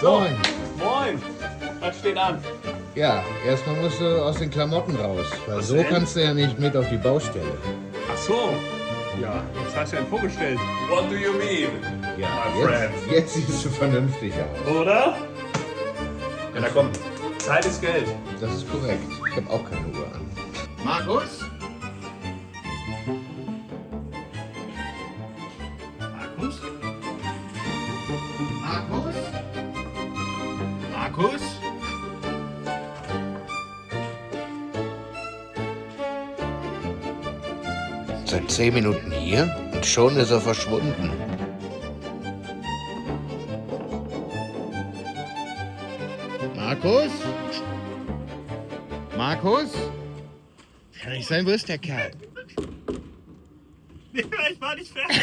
So, Moin. moin. Was steht an? Ja, erstmal musst du aus den Klamotten raus, weil Was so denn? kannst du ja nicht mit auf die Baustelle. Ach so. Ja, was hast du denn vorgestellt? What do you mean? Ja, My friend. jetzt siehst du vernünftig aus. Oder? Ja, na komm. Zeit ist Geld. Das ist korrekt. Ich habe auch keine Uhr an. Markus? Markus? Markus? Markus? Seit 10 Minuten hier und schon ist er verschwunden. Markus? Markus? Kann nicht sein, wo ist der Kerl? Ich war nicht fertig.